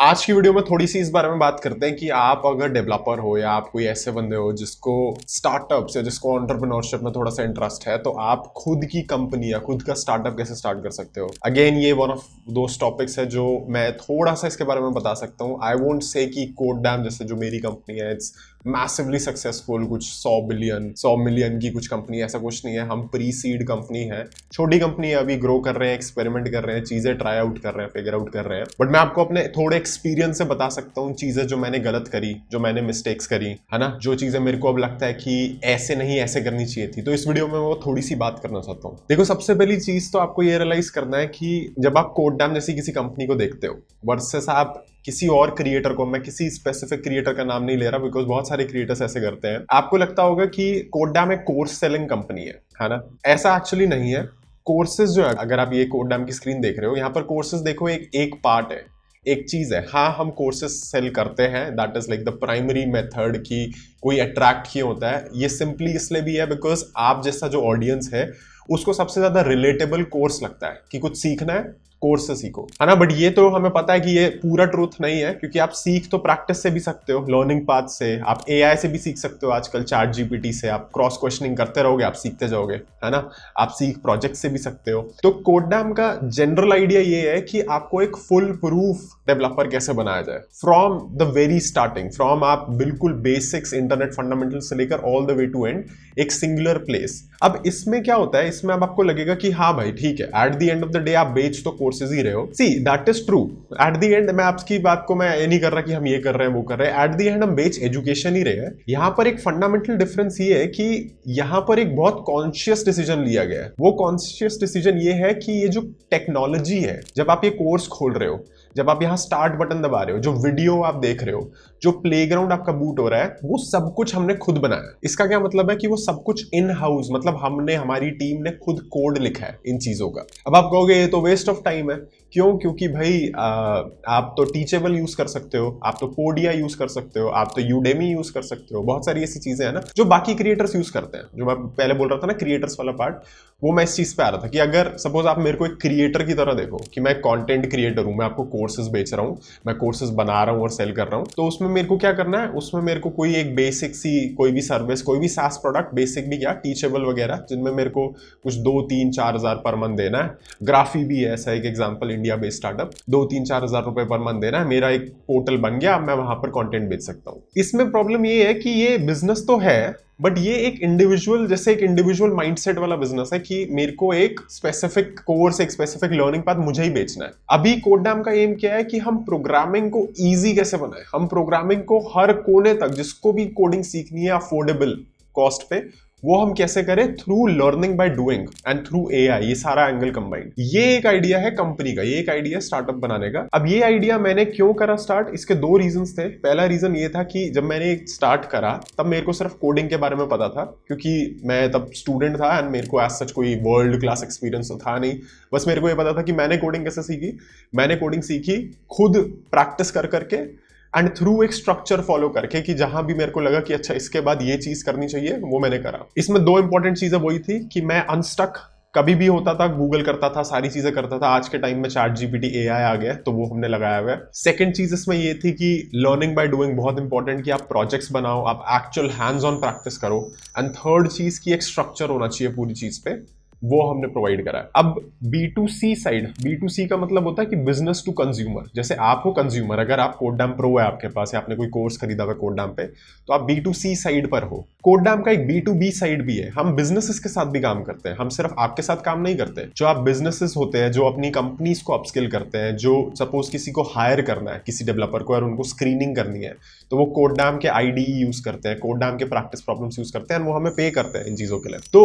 आज की वीडियो में थोड़ी सी इस बारे में बात करते हैं कि आप अगर डेवलपर हो या आप कोई ऐसे बंदे हो जिसको स्टार्टअप्स या जिसको एंटरप्रेन्योरशिप में थोड़ा सा इंटरेस्ट है, तो आप खुद की कंपनी या खुद का स्टार्टअप कैसे स्टार्ट कर सकते हो। अगेन ये वन ऑफ दोस टॉपिक्स है जो मैं थोड़ा सा इसके बारे में बता सकता हूँ। आई वोंट से कि कोडडैम जैसे जो मेरी कंपनी है इट्स मैसिवली सक्सेसफुल, कुछ 100 मिलियन की कुछ कंपनी, ऐसा कुछ नहीं है। हम प्री सीड कंपनी है, छोटी कंपनी है, अभी ग्रो कर रहे हैं, एक्सपेरिमेंट कर रहे हैं, चीजें ट्राई आउट कर रहे हैं, फिगर आउट कर रहे हैं। बट मैं आपको अपने थोड़े एक्सपीरियंस से बता सकता हूँ चीजें जो मैंने गलत करी, जो मैंने मिस्टेक्स करी, है ना, जो चीजें मेरे को अब लगता है कि ऐसे नहीं ऐसे करनी चाहिए थी। तो इस वीडियो में वो थोड़ी सी बात करना चाहता हूँ। देखो, सबसे पहली चीज तो आपको ये रियलाइज करना है कि जब आप कोडडैम जैसी किसी कंपनी को देखते हो वर्सेस आप किसी और क्रिएटर को, मैं किसी स्पेसिफिक क्रिएटर का नाम नहीं ले रहा बिकॉज बहुत सारे क्रिएटर्स ऐसे करते हैं, आपको लगता होगा कि कोडडैम एक कोर्स सेलिंग कंपनी है ना। ऐसा एक्चुअली नहीं है। कोर्सेज जो है, अगर आप ये कोडडैम की स्क्रीन देख रहे हो, यहाँ पर कोर्सेज देखो, एक पार्ट है, एक चीज है। हाँ, हम कोर्सेज सेल करते हैं, that is like the primary method की कोई अट्रैक्ट किया होता है। ये सिंपली इसलिए भी है बिकॉज आप जैसा जो ऑडियंस है उसको सबसे ज्यादा रिलेटेबल कोर्स लगता है कि कुछ सीखना है, कोर्स से सीखो, है ना। बट ये तो हमें पता है कि ये पूरा ट्रूथ नहीं है, क्योंकि आप सीख तो प्रैक्टिस से भी सकते हो, लर्निंग पाथ से, आप एआई से भी सीख सकते हो, आजकल चैट जीपीटी से आप क्रॉस क्वेश्चनिंग करते रहोगे, आप सीखते जाओगे, है ना। आप सीख प्रोजेक्ट से भी सकते हो। तो कोडडैम का जनरल आइडिया ये है कि आपको एक फुल प्रूफ डेवलपर कैसे बनाया जाए from the very starting, from आप बिल्कुल बेसिक्स इंटरनेट फंडामेंटल से लेकर all the way to end, एक सिंगुलर प्लेस। अब इसमें क्या होता है, इसमें अब आपको लगेगा कि हाँ भाई ठीक है, at the end of the day आप बेच तो कोर्सेज ही रहे हो। See that is true. At the end मैं आपकी बात को मैं ये नहीं कर रहा कि हम ये कर रहे हैं वो कर रहे हैं, एट द एंड हम बेच एजुकेशन ही रहे हैं। यहां पर एक फंडामेंटल डिफरेंस ये है कि यहां पर एक बहुत कॉन्शियस डिसीजन लिया गया है। वो कॉन्शियस डिसीजन ये है कि ये जो टेक्नोलॉजी है, जब आप ये कोर्स खोल रहे हो, जब आप यहां स्टार्ट बटन दबा रहे हो, जो वीडियो आप देख रहे हो, जो प्लेग्राउंड आपका बूट हो रहा है, वो सब कुछ हमने खुद बनाया। इसका क्या मतलब है कि वो सब कुछ इन हाउस, मतलब हमने, हमारी टीम ने खुद कोड लिखा है इन चीजों का। अब आप कहोगे ये तो वेस्ट ऑफ टाइम है। क्यों? क्योंकि भाई आप तो टीचेबल यूज कर सकते हो, आप तो पोडिया यूज कर सकते हो, आप तो यूडेमी यूज कर सकते हो, बहुत सारी ऐसी चीजें हैं ना जो बाकी क्रिएटर्स यूज करते हैं। जो मैं पहले बोल रहा था ना, क्रिएटर्स वाला पार्ट, वो मैं इस चीज पे आ रहा था कि अगर सपोज आप मेरे को एक क्रिएटर की तरह देखो कि मैं कंटेंट क्रिएटर हूं, मैं आपको कोर्सेज बेच रहा हूं, मैं कोर्सेज बना रहा हूं और सेल कर रहा हूं, तो उसमें मेरे को क्या करना है, उसमें मेरे को कोई एक बेसिक सी कोई भी सर्विस, कोई भी सास प्रोडक्ट, बेसिक भी क्या, टीचेबल वगैरह, जिनमें मेरे को कुछ 2-3-4 हज़ार पर मंथ देना है। ग्राफी भी है ऐसा एक एग्जाम्पल, इंडिया बेस्ड स्टार्टअप, 2-3-4 हज़ार रुपए पर मंथ देना है, मेरा एक पोर्टल बन गया, मैं वहां पर कंटेंट बेच सकता हूं। इसमें प्रॉब्लम ये है कि ये बिजनेस तो है, बट ये एक इंडिविजुअल, जैसे एक इंडिविजुअल माइंडसेट वाला बिजनेस है कि मेरे को एक स्पेसिफिक कोर्स, एक स्पेसिफिक लर्निंग पाथ मुझे ही बेचना है। अभी कोडडैम का एम क्या है कि हम प्रोग्रामिंग को इजी कैसे बनाए, हम प्रोग्रामिंग को हर कोने तक, जिसको भी कोडिंग सीखनी है अफोर्डेबल कॉस्ट पे, वो हम कैसे करें, through learning by doing and through AI. ये सारा एंगल कंबाइंड, ये एक आइडिया है कंपनी का, ये एक आइडिया स्टार्टअप बनाने का। अब ये आइडिया मैंने क्यों करा स्टार्ट, इसके 2 रीजंस थे। पहला रीजन ये था कि जब मैंने स्टार्ट करा तब मेरे को सिर्फ कोडिंग के बारे में पता था, क्योंकि मैं तब स्टूडेंट था एंड मेरे को एज सच कोई वर्ल्ड क्लास एक्सपीरियंस तो था नहीं। बस मेरे को ये पता था कि मैंने कोडिंग कैसे सीखी, मैंने कोडिंग सीखी खुद प्रैक्टिस कर करके एंड थ्रू एक स्ट्रक्चर फॉलो करके, कि जहां भी मेरे को लगा कि अच्छा इसके बाद ये चीज करनी चाहिए, वो मैंने करा। इसमें 2 इंपॉर्टेंट चीजें वही थी कि मैं अनस्टक कभी भी होता था, गूगल करता था, सारी चीजें करता था। आज के टाइम में चैट जीपीटी एआई आ गया, तो वो हमने लगाया हुआ है। सेकंड चीज इसमें ये थी कि लर्निंग बाय डूइंग बहुत इंपॉर्टेंट, कि आप प्रोजेक्ट्स बनाओ, आप एक्चुअल हैंड्स ऑन प्रैक्टिस करो। एंड थर्ड चीज की एक स्ट्रक्चर होना चाहिए पूरी चीज पे, वो हमने प्रोवाइड करा है। अब B2C साइड, B2C का मतलब होता है कि बिजनेस टू कंज्यूमर। जैसे आप हो कंज्यूमर, अगर आप कोडडैम प्रो है आपके पास, या आपने कोई कोर्स खरीदा हुआ कोडडैम पे, तो आप B2C साइड पर हो। कोडडैम का एक B2B साइड भी है, हम बिजनेसेस के साथ भी काम करते हैं। हम सिर्फ आपके साथ काम नहीं करते। जो आप बिजनेसेस होते हैं, जो अपनी कंपनीज को अपस्किल करते हैं, जो सपोज किसी को हायर करना है, किसी डेवलपर को, और उनको स्क्रीनिंग करनी है, तो वो कोडडैम के IDE यूज करते हैं, कोडडैम के प्रैक्टिस प्रॉब्लम्स यूज करते हैं, वो हमें पे करते हैं इन चीजों के लिए। तो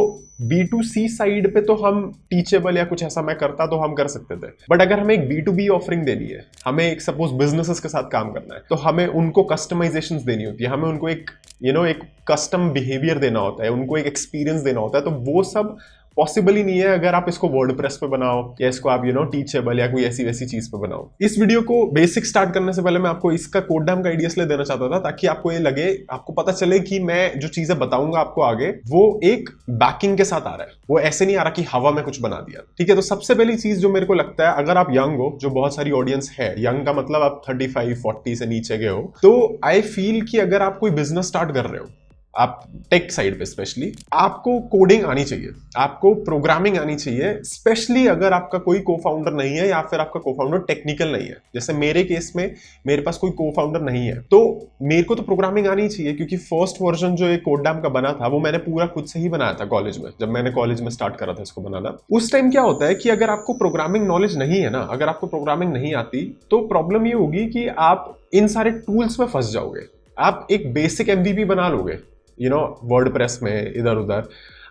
B2C साइड पे तो हम टीचेबल या कुछ ऐसा मैं करता तो हम कर सकते थे। बट अगर हमें एक B2B ऑफरिंग देनी है, हमें एक सपोज बिजनेसेस के साथ काम करना है, तो हमें उनको कस्टमाइजेशंस देनी होती है, हमें उनको एक एक कस्टम बिहेवियर देना होता है, उनको एक एक्सपीरियंस देना होता है। तो वो सब पॉसिबल ही नहीं है अगर आप इसको वर्डप्रेस पे बनाओ या इसको आप टीचेबल या कोई ऐसी वैसी चीज पे बनाओ। इस वीडियो को बेसिक स्टार्ट करने से पहले मैं आपको इसका कोड डैम का आइडिया इसलिए देना चाहता था ताकि आपको ये लगे, आपको पता चले कि मैं जो चीजें बताऊंगा आपको आगे वो एक बैकिंग के साथ आ रहा है, वो ऐसे नहीं आ रहा कि हवा में कुछ बना दिया। ठीक है, तो सबसे पहली चीज जो मेरे को लगता है, अगर आप यंग हो, जो बहुत सारी ऑडियंस है, यंग का मतलब आप 35-40 से नीचे के हो, तो आई फील कि अगर आप कोई बिजनेस स्टार्ट कर रहे हो, आप टेक साइड पे स्पेशली, आपको कोडिंग आनी चाहिए, आपको प्रोग्रामिंग आनी चाहिए, स्पेशली अगर आपका कोई को फाउंडर नहीं है या फिर आपका को फाउंडर टेक्निकल नहीं है। जैसे मेरे केस में मेरे पास कोई को फाउंडर नहीं है, तो मेरे को तो प्रोग्रामिंग आनी चाहिए, क्योंकि फर्स्ट वर्जन जो एक कोड डैम का बना था वो मैंने पूरा खुद से ही बनाया था कॉलेज में। जब मैंने कॉलेज में स्टार्ट करा था इसको बनाना, उस टाइम क्या होता है कि अगर आपको प्रोग्रामिंग नॉलेज नहीं है ना, अगर आपको प्रोग्रामिंग नहीं आती, तो प्रॉब्लम ये होगी कि आप इन सारे टूल्स में फंस जाओगे। आप एक बेसिक एमवीपी बना लोगे वर्डप्रेस में, इधर उधर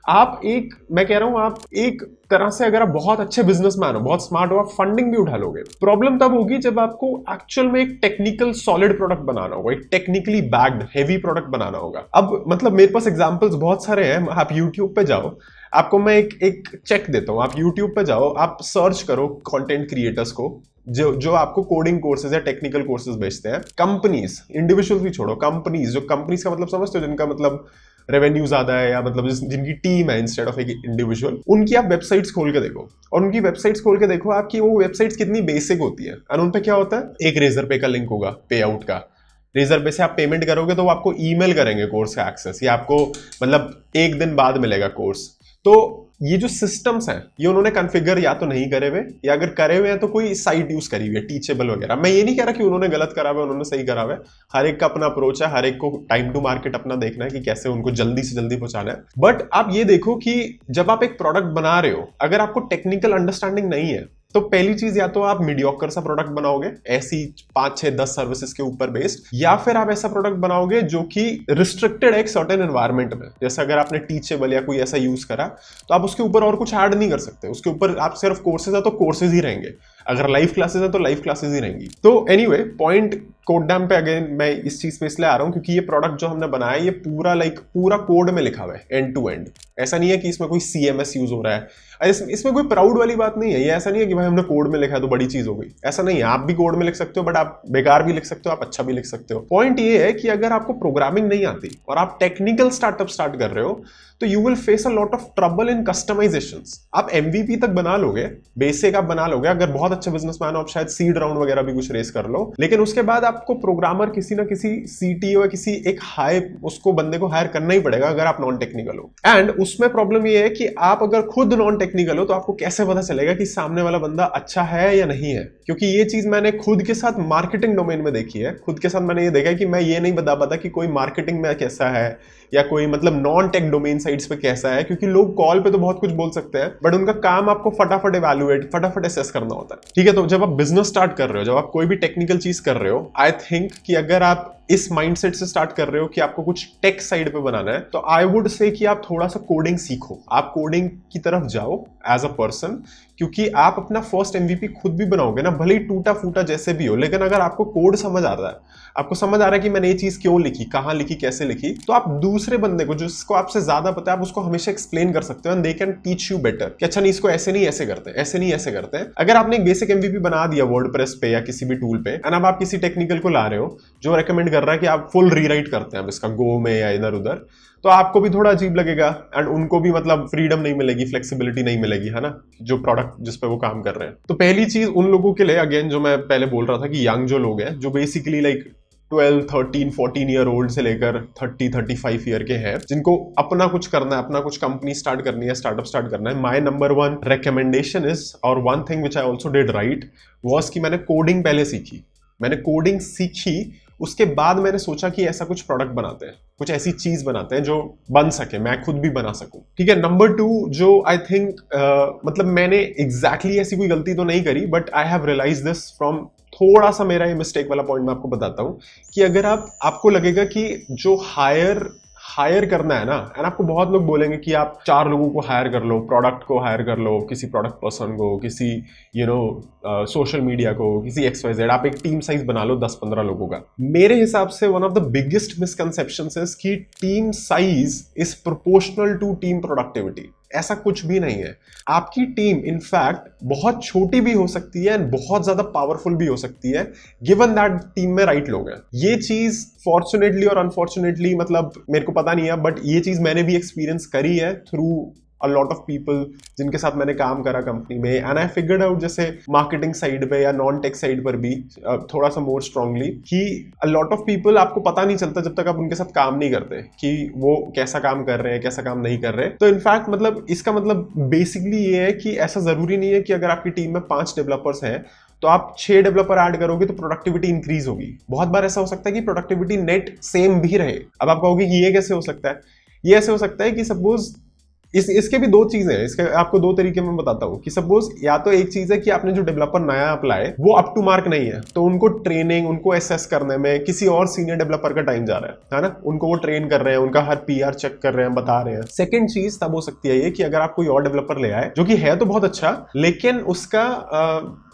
आप एक, मैं कह रहा हूं आप एक तरह से अगर आप बहुत अच्छे बिजनेसमैन हो, बहुत स्मार्ट हो, आप फंडिंग भी उठा लोगे। प्रॉब्लम तब होगी जब आपको एक्चुअल में एक टेक्निकल सॉलिड प्रोडक्ट बनाना होगा, एक टेक्निकली बैग्ड हेवी प्रोडक्ट बनाना होगा। अब मतलब मेरे पास एग्जांपल्स बहुत सारे हैं, आप यूट्यूब पे जाओ, आपको मैं एक चेक देता हूं, आप यूट्यूब पे जाओ, आप सर्च करो कंटेंट क्रिएटर्स को जो आपको कोडिंग कोर्सेज या टेक्निकल कोर्सेज बेचते हैं। कंपनीज, इंडिविजुअल भी छोड़ो, कंपनीज, जो कंपनीज का मतलब समझते हो, जिनका मतलब रेवेन्यू ज्यादा है या मतलब जिनकी टीम है इंस्टेड ऑफ एक इंडिविजुअल, उनकी आप वेबसाइट्स खोल के देखो, और उनकी वेबसाइट्स खोल के देखो आपकी वो वेबसाइट्स कितनी बेसिक होती है। और उन पे क्या होता है, एक रेजर पे का लिंक होगा, पे आउट का। रेजर पे से आप पेमेंट करोगे तो वो आपको ईमेल करेंगे कोर्स का एक्सेस, या आपको मतलब एक दिन बाद मिलेगा कोर्स। तो ये जो सिस्टम्स हैं, ये उन्होंने कॉन्फ़िगर या तो नहीं करे हुए, या अगर करे हुए हैं तो कोई साइट यूज करी हुई है, टीचेबल वगैरह। मैं ये नहीं कह रहा कि उन्होंने गलत करा हुआ है, उन्होंने सही करा हुआ है। हर एक का अपना अप्रोच है, हर एक को टाइम टू मार्केट अपना देखना है कि कैसे उनको जल्दी से जल्दी पहुंचाना है। बट आप ये देखो कि जब आप एक प्रोडक्ट बना रहे हो, अगर आपको टेक्निकल अंडरस्टैंडिंग नहीं है, तो पहली चीज, या तो आप मीडियोकर सा प्रोडक्ट बनाओगे ऐसी 5-6-10 सर्विसेज के ऊपर बेस्ड, या फिर आप ऐसा प्रोडक्ट बनाओगे जो कि रिस्ट्रिक्टेड है एक सर्टेन एनवायरनमेंट में। जैसे अगर आपने टीचेबल या कोई ऐसा यूज करा, तो आप उसके ऊपर और कुछ ऐड नहीं कर सकते, उसके ऊपर आप सिर्फ कोर्सेज है तो कोर्सेज ही रहेंगे, अगर लाइव क्लासेस है तो लाइव क्लासेस ही रहेंगी। तो एनीवे, पॉइंट कोड डैम पे अगेन मैं इस चीज पे इसलिए आ रहा हूं क्योंकि ये प्रोडक्ट जो हमने बनाया, ये पूरा कोड में लिखा हुआ है, एंड टू एंड। ऐसा नहीं है कि इसमें कोई CMS यूज हो रहा है, इसमें कोई प्राउड वाली बात नहीं है। ये ऐसा नहीं है कि भाई हमने कोड में लिखा है तो बड़ी चीज हो गई, ऐसा नहीं है। आप भी कोड में लिख सकते हो, बट आप बेकार भी लिख सकते हो, आप अच्छा भी लिख सकते हो। पॉइंट ये है कि अगर आपको प्रोग्रामिंग नहीं आती और आप टेक्निकल स्टार्टअप स्टार्ट कर रहे हो, तो you will face a lot of trouble in customisations. आप MVP तक बना लोगे, बेसिक आप बना लोगे, अगर बहुत अच्छे बिजनेसमैन हो, आप शायद सीड राउंड वगैरह भी कुछ रेस कर लो, लेकिन उसके बाद आपको प्रोग्रामर किसी ना किसी CTO या किसी एक हाई उसको बंदे को हायर करना ही पड़ेगा अगर आप नॉन टेक्निकल हो। एंड उसमें प्रॉब्लम ये है कि आप अगर खुद नॉन टेक्निकल हो तो आपको कैसे पता चलेगा कि सामने वाला बंदा अच्छा है या नहीं है? क्योंकि ये चीज मैंने खुद के साथ मार्केटिंग डोमेन में देखी है। खुद के साथ मैंने ये देखा है कि मैं ये नहीं बता पाता कि कोई मार्केटिंग में कैसा है या कोई मतलब नॉन टेक डोमेन साइट्स पे कैसा है, क्योंकि लोग कॉल पे तो बहुत कुछ बोल सकते हैं, बट उनका काम आपको फटाफट इवैल्यूएट, फटाफट असेस करना होता है। ठीक है, तो जब आप बिजनेस स्टार्ट कर रहे हो, जब आप कोई भी टेक्निकल चीज कर रहे हो, आई थिंक कि अगर आप इस माइंडसेट से स्टार्ट कर रहे हो कि आपको कुछ टेक साइड पे बनाना है, तो आई वुड से कि आप थोड़ा सा कोडिंग सीखो, आप कोडिंग की तरफ जाओ एज अ पर्सन, क्योंकि आप अपना फर्स्ट MVP खुद भी बनाओगे ना, भले ही टूटा फूटा जैसे भी हो, लेकिन अगर आपको कोड समझ आ रहा है, आपको समझ आ रहा है कि मैंने ये चीज क्यों लिखी, कहां लिखी, कैसे लिखी, तो आप दूसरे बंदे को जिसको आपसे ज्यादा पता है, आप उसको हमेशा एक्सप्लेन कर सकते हो, and they can teach you better कि अच्छा नहीं, इसको ऐसे नहीं ऐसे करते हैं, ऐसे नहीं ऐसे करते हैं। अगर आपने एक बेसिक MVP बना दिया वर्डप्रेस पे या किसी भी टूल पे, एंड अब आप किसी टेक्निकल को ला रहे हो जो रेकमेंड कर रहा है कि आप फुल रीराइट करते हैं अब इसका गो में या इधर उधर, तो आपको भी थोड़ा अजीब लगेगा, एंड उनको भी मतलब फ्रीडम नहीं मिलेगी, फ्लेक्सिबिलिटी नहीं मिलेगी, है ना, जो प्रोडक्ट जिस पे वो काम कर रहे हैं। तो पहली चीज उन लोगों के लिए, अगेन जो मैं पहले बोल रहा था कि यंग जो लोग हैं, जो बेसिकली लाइक 12, 13, 14 ईयर ओल्ड से लेकर 30, 35 ईयर के हैं, जिनको अपना कुछ करना है, अपना कुछ कंपनी स्टार्ट करनी है, स्टार्टअप स्टार्ट करना है, माय नंबर 1 रिकमेंडेशन इज, और one thing which I also did right was कि मैंने कोडिंग पहले सीखी। मैंने कोडिंग सीखी, उसके बाद मैंने सोचा कि ऐसा कुछ प्रोडक्ट बनाते हैं, कुछ ऐसी चीज बनाते हैं जो बन सके, मैं खुद भी बना सकूं। ठीक है, नंबर 2 जो आई थिंक मतलब मैंने एग्जैक्टली ऐसी कोई गलती तो नहीं करी, but I have realise this from थोड़ा सा मेरा ये मिस्टेक वाला पॉइंट मैं आपको बताता हूं, कि अगर आपको लगेगा कि जो हायर करना है ना, एंड आपको बहुत लोग बोलेंगे कि आप 4 लोगों को हायर कर लो, प्रोडक्ट को हायर कर लो, किसी प्रोडक्ट पर्सन को, किसी सोशल मीडिया को, किसी XYZ, आप एक टीम साइज बना लो 10-15 लोगों का। मेरे हिसाब से one of the biggest misconceptions is कि team size is proportional to team productivity. ऐसा कुछ भी नहीं है। आपकी टीम इनफैक्ट बहुत छोटी भी हो सकती है एंड बहुत ज्यादा पावरफुल भी हो सकती है, गिवन दैट टीम में राइट लोग हैं। ये चीज फॉर्चुनेटली और अनफॉर्चुनेटली, मतलब मेरे को पता नहीं है, बट ये चीज मैंने भी एक्सपीरियंस करी है through a lot of people जिनके साथ मैंने काम करा कंपनी में, एंड आई फिगर्ड आउट, जैसे मार्केटिंग साइड पे या नॉन टेक साइड पर भी थोड़ा सा मोर स्ट्रांगली, कि a lot of people आपको पता नहीं चलता जब तक आप उनके साथ काम नहीं करते कि वो कैसा काम कर रहे हैं, कैसा काम नहीं कर रहे। तो इनफैक्ट मतलब इसका मतलब बेसिकली ये है कि ऐसा जरूरी नहीं है कि अगर आपकी टीम में 5 डेवलपर्स हैं तो आप 6 डेवलपर ऐड करोगे तो प्रोडक्टिविटी इंक्रीज होगी। बहुत बार ऐसा हो सकता है कि प्रोडक्टिविटी नेट सेम भी रहे। अब आप कहोगे कि ये कैसे हो सकता है? ये ऐसे हो सकता है कि सपोज इसके भी दो चीजें हैं, इसके आपको दो तरीके में बताता हूँ कि सपोज या तो एक चीज है कि आपने जो डेवलपर नया अप्लाई वो अप टू मार्क नहीं है, तो उनको ट्रेनिंग, उनको एसेस करने में किसी और सीनियर डेवलपर का टाइम जा रहा है ना, उनको वो ट्रेन कर रहे हैं, उनका हर पीआर चेक कर रहे हैं, बता रहे हैं। सेकंड चीज तब हो सकती है ये कि अगर आप कोई और डेवलपर ले आए जो कि है तो बहुत अच्छा, लेकिन उसका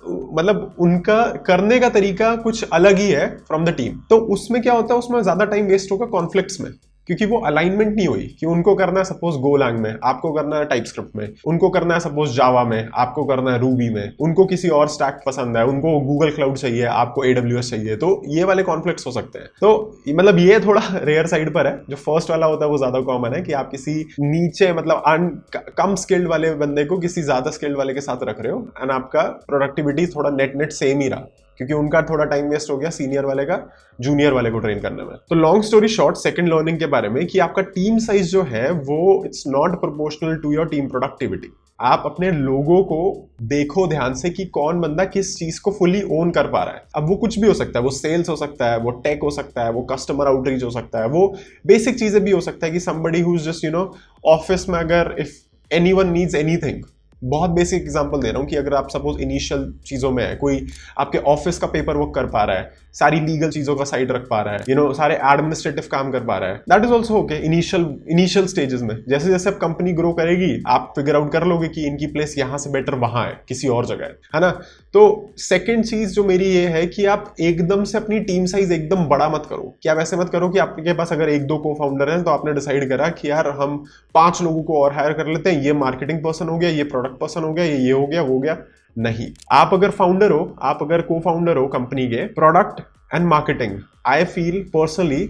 मतलब उनका करने का तरीका कुछ अलग ही है फ्रॉम द टीम, तो उसमें क्या होता है, उसमें ज्यादा टाइम वेस्ट होगा कॉन्फ्लिक्ट्स में, क्योंकि वो अलाइनमेंट नहीं हुई कि उनको करना है सपोज गोलांग में, आपको करना है टाइपस्क्रिप्ट में, उनको करना है सपोज जावा में, आपको करना है रूबी में, उनको किसी और स्टैक पसंद है, उनको गूगल क्लाउड चाहिए, आपको AWS चाहिए, तो ये वाले कॉन्फ्लिक्ट्स हो सकते हैं। तो मतलब ये थोड़ा रेयर साइड पर है। जो फर्स्ट वाला होता है वो ज्यादा कॉमन है कि आप किसी नीचे मतलब कम स्किल्ड वाले बंदे को किसी ज्यादा स्किल्ड वाले के साथ रख रहे हो एंड आपका प्रोडक्टिविटी थोड़ा नेट सेम ही रहा, क्योंकि उनका थोड़ा टाइम वेस्ट हो गया सीनियर वाले का जूनियर वाले को ट्रेन करने में। तो long story short, second learning के बारे में कि आपका टीम साइज जो है वो it's not proportional to your team productivity. आप अपने लोगों को देखो ध्यान से कि कौन बंदा किस चीज को फुली ओन कर पा रहा है। अब वो कुछ भी हो सकता है, वो सेल्स हो सकता है, वो टेक हो सकता है, वो कस्टमर आउटरीच हो सकता है, वो बेसिक चीजें भी हो सकता है कि somebody who's just ऑफिस में अगर इफ एनीवन नीड्स एनीथिंग, बहुत बेसिक एग्जांपल दे रहा हूं कि अगर आप सपोज इनिशियल चीजों में है, कोई आपके ऑफिस का पेपर वर्क कर पा रहा है, सारी लीगल चीजों का साइड रख पा रहा है, सारे एडमिनिस्ट्रेटिव काम कर पा रहा है, that is also okay initial stages में। जैसे जैसे अब कंपनी ग्रो करेगी आप फिगर आउट कर लोगे कि इनकी प्लेस यहां से बेटर वहां है, किसी और जगह है ना। तो सेकेंड चीज जो मेरी ये है कि आप एकदम से अपनी टीम साइज एकदम बड़ा मत करो, कि आप ऐसे मत करो कि आपके पास अगर 1-2 को फाउंडर हैं तो आपने डिसाइड करा कि यार हम 5 लोगों को और हायर कर लेते हैं, ये मार्केटिंग पर्सन हो गया, ये प्रोडक्ट पर्सन हो गया, ये हो गया, वो हो गया। नहीं, आप अगर फाउंडर हो, आप अगर को फाउंडर हो कंपनी के, product and marketing, I feel personally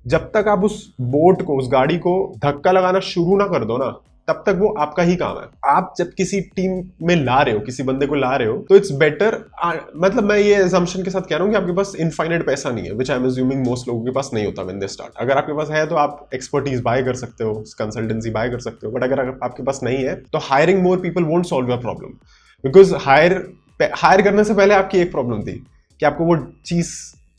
जब तक आप उस बोट को, उस गाड़ी को धक्का लगाना शुरू ना कर दो ना, तब तक वो आपका ही काम है। आप जब किसी टीम में ला रहे हो, किसी बंदे को ला रहे हो, तो इट्स बेटर, मतलब मैं ये assumption के साथ कह रहा हूँ कि आपके पास इनफाइनाइट पैसा नहीं है, विच आई एम अज्यूमिंग मोस्ट लोगों के पास नहीं होता व्हेन दे स्टार्ट। अगर आपके पास है तो आप एक्सपर्टीज बाय कर सकते हो, कंसल्टेंसी बाय कर सकते हो, बट अगर आपके पास नहीं है तो hiring more people won't solve your problem, because hire करने से पहले आपकी एक प्रॉब्लम थी कि आपको वो चीज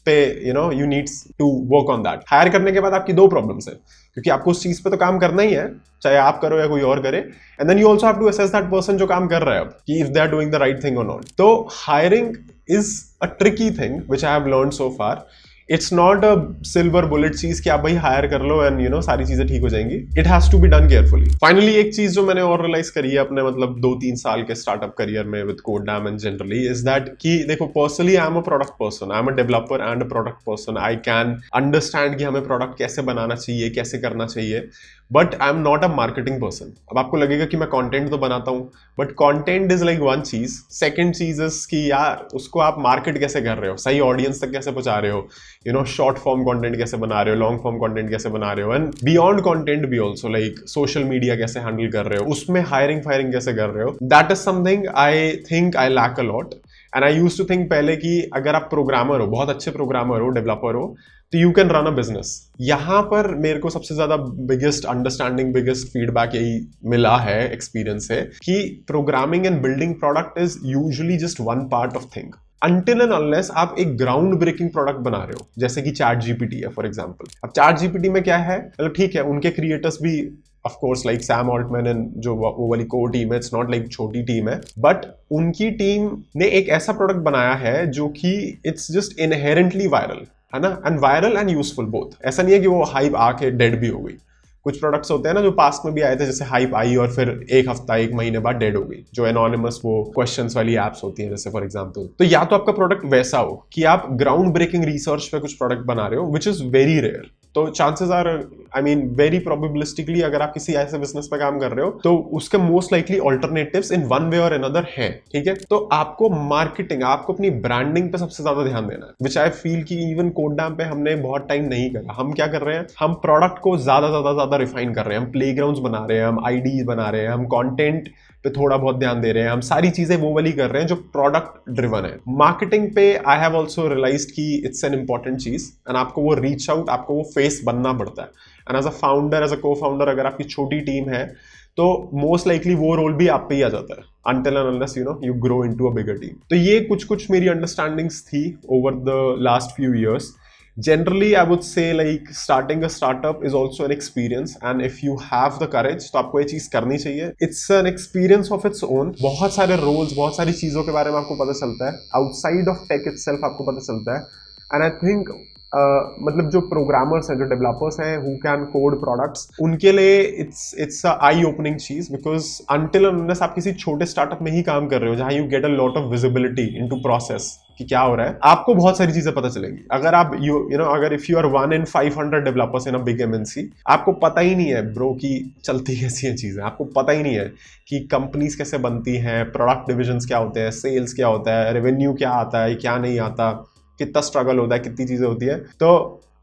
पे you needs to work on that. Hire करने के बाद आपकी 2 प्रॉब्लम्स है, क्योंकि आपको उस चीज पे तो काम करना ही है, चाहे आप करो या कोई और करे, and then you also have to assess that person जो काम कर रहा है अब, कि if they are doing the right thing और नॉट। तो hiring is a tricky thing which I have learned so far. It's not a silver bullet चीज कि आप भाई हायर कर लो एंड सारी चीजें ठीक हो जाएंगी। It has to be done carefully. Finally एक चीज जो मैंने और रियलाइज करी है अपने मतलब 2-3 साल के स्टार्टअप करियर में with Codedamn and generally, is that कि देखो, personally I am a product person, I am a developer and a product person. I can understand कि हमें प्रोडक्ट कैसे बनाना चाहिए, कैसे करना चाहिए, but I am not a marketing person. अब आपको लगेगा कि मैं कंटेंट तो बनाता हूँ, but content is like one चीज, सेकंड चीज इज कि यार उसको आप मार्केट कैसे कर रहे हो, सही ऑडियंस तक कैसे पहुंचा रहे हो, शॉर्ट फॉर्म कंटेंट कैसे बना रहे हो, लॉन्ग फॉर्म कंटेंट कैसे बना रहे हो, एंड बियॉन्ड कंटेंट भी ऑल्सो लाइक सोशल मीडिया कैसे हैंडल कर रहे हो, उसमें हायरिंग फायरिंग कैसे कर रहे हो। That is something I think I lack a lot, and I used to think पहले कि अगर आप प्रोग्रामर हो, बहुत अच्छे प्रोग्रामर हो, डेवलपर हो, तो you can run a business. यहां पर मेरे को सबसे ज्यादा बिगेस्ट अंडरस्टैंडिंग, बिगेस्ट फीडबैक यही मिला है, एक्सपीरियंस है, कि programming and building product is usually just one part of thing, until and unless आप एक ग्राउंड ब्रेकिंग प्रोडक्ट बना रहे हो, जैसे कि चैट जीपीटी है फॉर एग्जांपल। अब चैट जीपीटी में क्या है, मतलब ठीक है, उनके क्रिएटर्स भी of course like Sam Altman and जो वो वाली कोर टीम है, इट्स नॉट लाइक छोटी टीम है, बट उनकी टीम ने एक ऐसा प्रोडक्ट बनाया है जो कि इट्स जस्ट इनहेरेंटली वायरल, है ना, and viral and useful both. ऐसा नहीं है कि वो हाइप आके डेड भी हो गई। कुछ प्रोडक्ट्स होते हैं ना जो पास्ट में भी आए थे, जैसे हाइप आई और फिर 1 हफ्ता 1 महीने बाद डेड हो गई, जो एनोनिमस वो क्वेश्चंस वाली एप्स होती हैं जैसे फॉर एग्जांपल। तो या तो आपका प्रोडक्ट वैसा हो कि आप ग्राउंड ब्रेकिंग रिसर्च पे कुछ प्रोडक्ट बना रहे हो, विच इज वेरी रेयर, तो chances are I mean very probabilistically अगर आप किसी ऐसे बिजनेस पे काम कर रहे हो तो उसके most likely alternatives in one way और अनदर है, ठीक है। तो आपको मार्केटिंग, आपको अपनी ब्रांडिंग पे सबसे ज्यादा ध्यान देना है, विच आई फील कि इवन कोडडैम पे हमने बहुत टाइम नहीं करा। हम क्या कर रहे हैं, हम प्रोडक्ट को ज्यादा रिफाइन कर रहे हैं, हम प्लेग्राउंड्स बना रहे हैं, हम आईडीज बना रहे हैं, हम कंटेंट पे थोड़ा बहुत ध्यान दे रहे हैं, हम सारी चीजें वो वाली कर रहे हैं जो प्रोडक्ट ड्रिवन है। मार्केटिंग पे आई हैव ऑल्सो रियलाइज्ड कि इट्स एन इंपॉर्टेंट चीज एंड आपको वो रीच आउट, आपको वो फेस बनना पड़ता है। And as a founder, as a co founder, अगर आपकी छोटी टीम है तो मोस्ट लाइकली वो रोल भी आप पे ही आ जाता है until and unless you grow into a bigger team। तो ये कुछ मेरी अंडरस्टैंडिंग्स थी over the last few years। Generally, I would say like starting a startup is also an experience and if you have the courage तो आपको ये चीज करनी चाहिए। It's an experience of its own। बहुत सारे roles, बहुत सारी चीजों के बारे में आपको पता चलता है, outside of tech itself आपको पता चलता है। And I think मतलब जो प्रोग्रामर्स हैं, जो डेवलपर्स हैं हु कैन कोड प्रोडक्ट्स, उनके लिए इट्स अ आई ओपनिंग चीज, बिकॉज अनटिल अनलेस आप किसी छोटे स्टार्टअप में ही काम कर रहे हो जहां you get a lot of visibility into process कि क्या हो रहा है, आपको बहुत सारी चीजें पता चलेंगी। अगर आप अगर if you are 1 in 500 developers in a big MNC, आपको पता ही नहीं है ब्रो कि चलती कैसी है चीजें, आपको पता ही नहीं है कि कंपनीज कैसे बनती हैं, प्रोडक्ट डिविजन्स क्या होते हैं, सेल्स क्या होता है, रेवेन्यू क्या आता है, क्या नहीं आता, कितना स्ट्रगल होता है, कितनी चीजें होती है। तो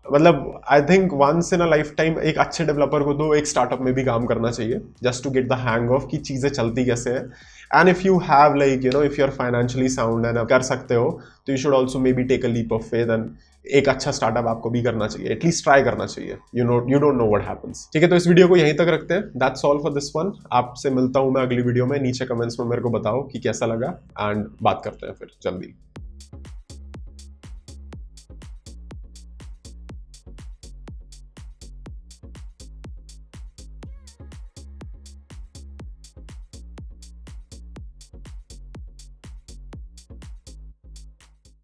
मतलब I think once in a lifetime एक अच्छे डेवलपर को तो एक स्टार्टअप में भी काम करना चाहिए just to get the hang of कि चीजें चलती कैसे है। And if you have like if you are financially sound and कर सकते हो तो you should also maybe take a leap of faith and एक अच्छा स्टार्टअप आपको भी करना चाहिए, एटलीस्ट ट्राई करना चाहिए। You don't know what happens. ठीक है, तो इस वीडियो को यहीं तक रखते हैं। That's all for this one. आपसे मिलता हूं मैं अगली वीडियो में। नीचे कमेंट्स में मेरे को बताओ कि कैसा लगा एंड बात करते हैं फिर जल्दी।